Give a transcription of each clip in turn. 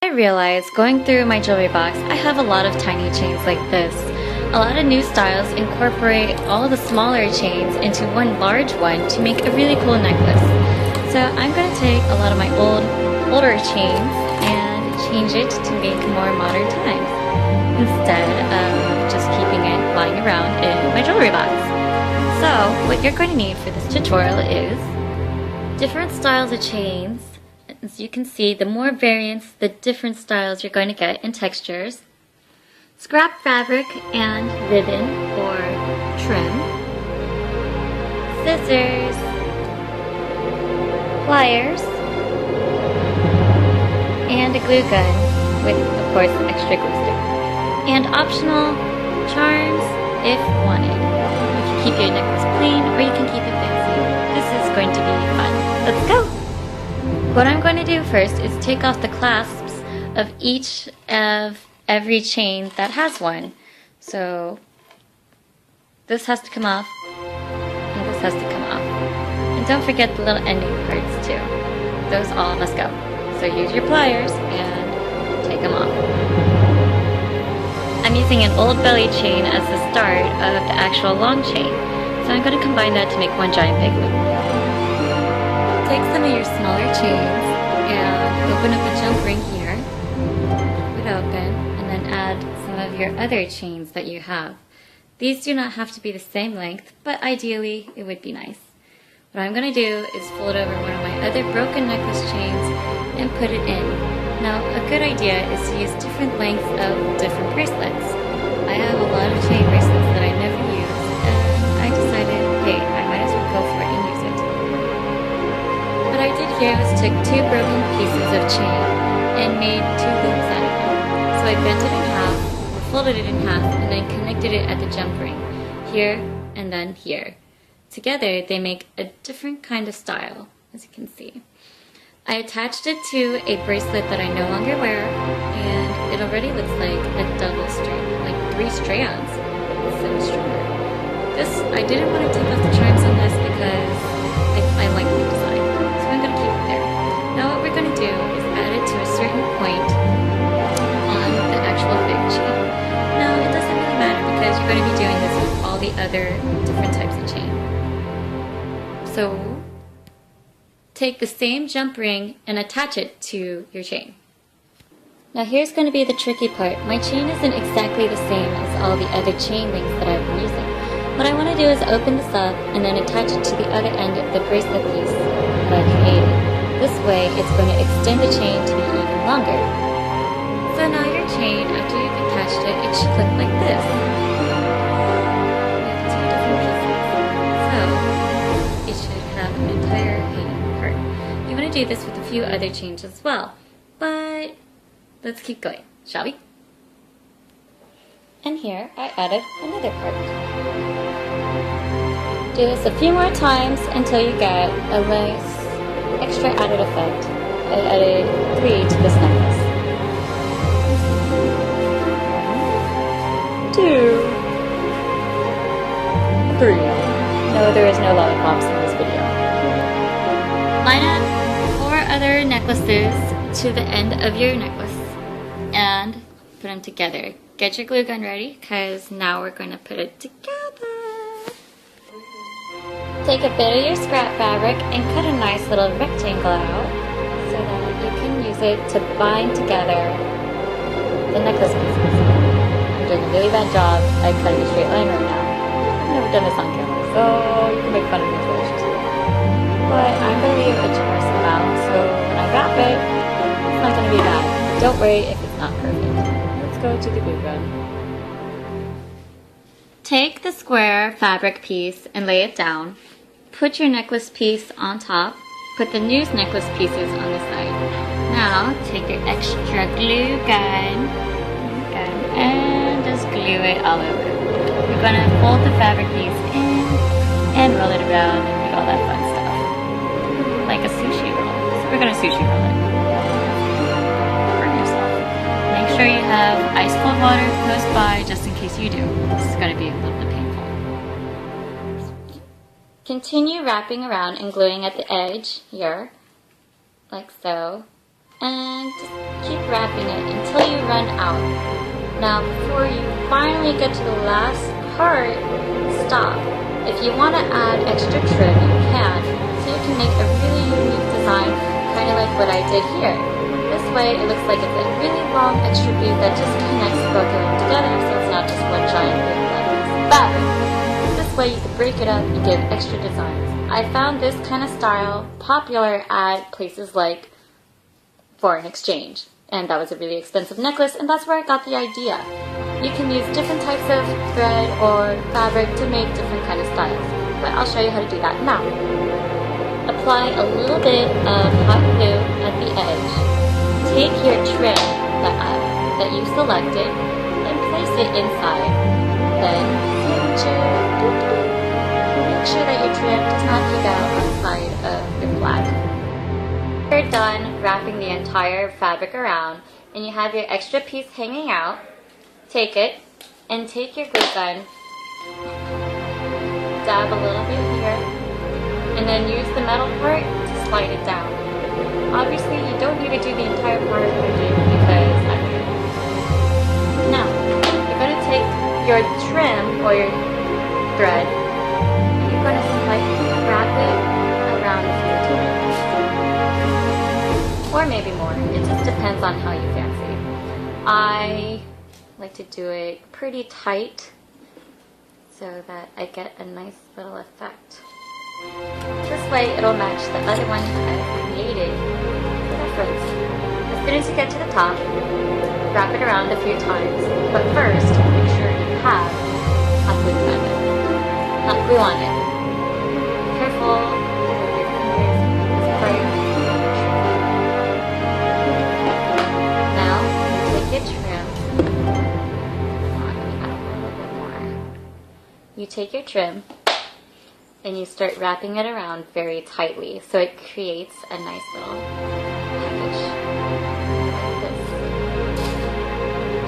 I realized going through my jewelry box, I have a lot of tiny chains like this. A lot of new styles incorporate all the smaller chains into one large one to make a really cool necklace. So I'm going to take a lot of my older chains and change it to make more modern times, instead of just keeping it lying around in my jewelry box. So what you're going to need for this tutorial is different styles of chains. As you can see, the more variants, the different styles you're going to get in textures. Scrap fabric and ribbon or trim. Scissors. Pliers. And a glue gun with, of course, extra glue stick. And optional charms if wanted. You can keep your necklace plain or you can keep it fancy. This is going to be fun. Let's go! What I'm going to do first is take off the clasps of each of every chain that has one. So this has to come off and this has to come off. And don't forget the little ending parts too. Those all must go. So use your pliers and take them off. I'm using an old belly chain as the start of the actual long chain. So I'm going to combine that to make one giant big loop. Take some of your smaller chains and open up a jump ring here, leave it open, and then add some of your other chains that you have. These do not have to be the same length, but ideally it would be nice. What I'm going to do is fold over one of my other broken necklace chains and put it in. Now a good idea is to use different lengths of different bracelets. I have a lot of chain bracelets that I never use, and I decided, hey, I might as well go for it and use it. What I did here was took two broken pieces of chain and made two loops out of them. So I bent it in half, folded it in half, and then connected it at the jump ring, here and then here. Together they make a different kind of style, as you can see. I attached it to a bracelet that I no longer wear, and it already looks like a double string, like 3 strands. It's so stronger. This, I didn't want to take off the charms on this because I like the design. So I'm going to keep it there. Now what we're going to do is add it to a certain point on the actual big chain. Now it doesn't really matter because you're going to be doing this with all the other different types of chain. So take the same jump ring and attach it to your chain. Now here's going to be the tricky part. My chain isn't exactly the same as all the other chain links that I've been using. What I want to do is open this up and then attach it to the other end of the bracelet piece that I created. This way it's going to extend the chain to be even longer. So now your chain, after you've attached it, it should look like this. With 2 different pieces. So it should have an entire hanging part. You want to do this with a few other chains as well. But let's keep going, shall we? And here I added another part. Do this a few more times until you get a nice extra added effect. I added 3 to this necklace. 2, 3. No, there is no lollipops in this video. Line up 4 other necklaces to the end of your necklace and put them together. Get your glue gun ready because now we're going to put it together. Take a bit of your scrap fabric and cut a nice little rectangle out so that you can use it to bind together the necklace pieces. I'm doing a really bad job at cutting a straight line right now. I've never done this on camera, so you can make fun of me for this too. But I'm going to leave a generous amount, so when I wrap it, it's not going to be bad. Don't worry if it's not perfect. Let's go to the glue gun. Take the square fabric piece and lay it down. Put your necklace piece on top. Put the news necklace pieces on the side. Now take your extra glue gun and just glue it all over. You're going to fold the fabric piece in and roll it around and do all that fun stuff. Like a sushi roll. So we're going to sushi roll it. Burn yourself. Make sure you have ice cold water close by just in case you do. This is going to be a little bit painful. Continue wrapping around and gluing at the edge here, like so. and just keep wrapping it until you run out. Now before you finally get to the last part, stop. If you want to add extra trim, you can, so you can make a really unique design, kind of like what I did here. This way it looks like it's a really long extra bead that just connects both of them together, so it's not just one giant big piece of fabric. This way you can break it up and give extra designs. I found this kind of style popular at places like foreign exchange, and that was a really expensive necklace, and that's where I got the idea. You can use different types of thread or fabric to make different kind of styles, but I'll show you how to do that now. Apply a little bit of hot glue at the edge. Take your trim that you selected and place it inside. Then make sure that your trim does not peek out outside of your flag. You're done wrapping the entire fabric around and you have your extra piece hanging out. Take it and take your glue gun, dab a little bit here, and then use the metal part to slide it down. Obviously you don't need to do the entire part because I'm here. Now, you're going to take your trim or your thread and you're going to wrap it around a few times. Or maybe more. It just depends on how you fancy. I like to do it pretty tight so that I get a nice little effect. This way it'll match the other one I created for reference. As soon as you get to the top, wrap it around a few times, but first make sure you have hot glue on it. Hot glue on it. Be careful with your fingers. This part is tricky. Now you take your trim. You take your trim and you start wrapping it around very tightly so it creates a nice little package like this.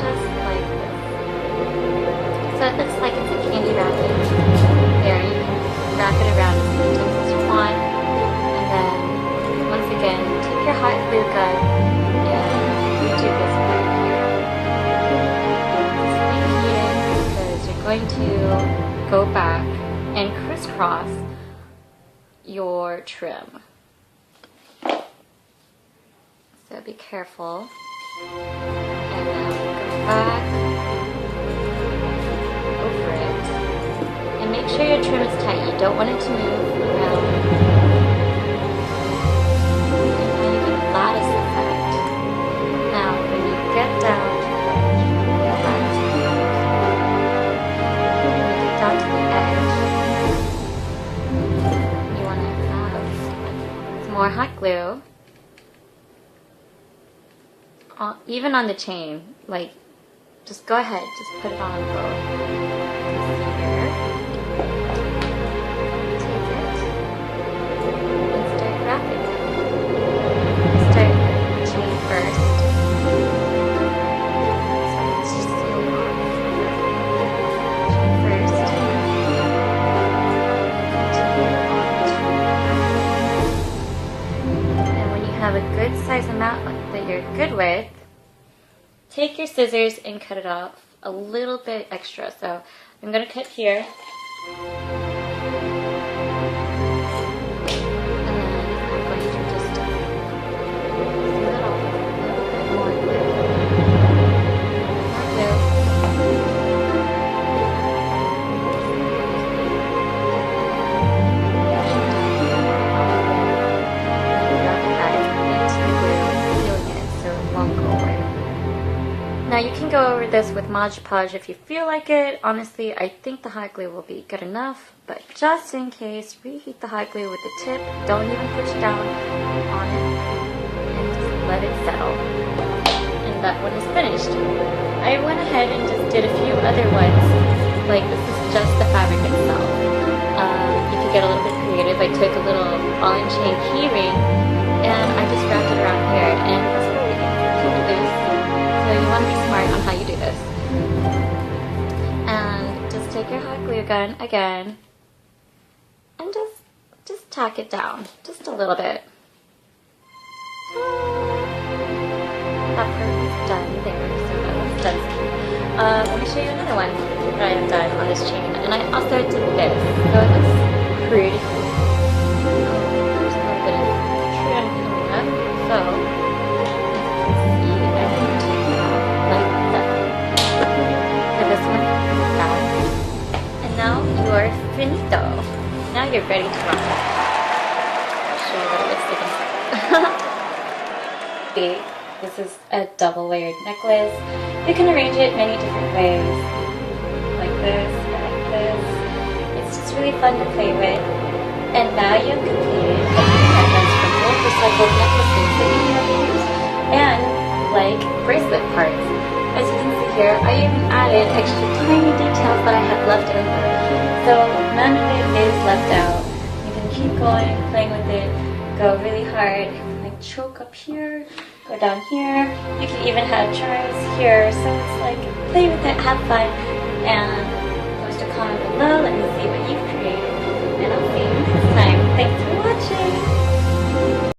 Just like this. So it looks like it's a candy wrapping. There, you can wrap it around as many times as you want. And then, once again, take your hot glue gun and do this part here. Just reheat it because you're going to go back and crisscross your trim. So be careful. And now go back over it. And make sure your trim is tight. You don't want it to move around. And now you get a lattice effect. Now when you get down to the down to the edge, you want to have some more hot glue, even on the chain. Like, just go ahead, just put it on both. You can see here. Take it and start wrapping it. Start the chain first. Have a good size amount that you're good with, take your scissors and cut it off a little bit extra. So I'm going to cut here, and then I'm going to just seal it off with a little bit more glue. Now you can go over this with Mod Podge if you feel like it. Honestly, I think the hot glue will be good enough, but just in case, reheat the hot glue with the tip. Don't even push down on it, and just let it settle. And that one is finished. I went ahead and just did a few other ones, like this is just the fabric itself. You could get a little bit creative. I took a little ball-and-chain key ring, and I just wrapped it around here, and it's pretty loose. So you want to be smart on how you do this. And just take your hot glue gun again and just tack it down just a little bit. that part is done there, so that one's done. Let me show you another one that I have done on this chain, and I also did this, so it looks pretty cool. There's a little bit of trim coming up, so you can see like that. For this one, that. And now you're finito. Now you're ready to rock. I'll show you what it looks like inside. This is a double layered necklace. You can arrange it many different ways. Like this, or like this. It's just really fun to play with. And now you've completed a few pendants from old recycled necklaces that you can use. And like bracelet parts. As you can see here, I even added extra tiny details that I had left over. So none of it is left out. You can keep going, playing with it, go really hard. Like choke up here, go down here. You can even have charms here. So it's like play with it, have fun, and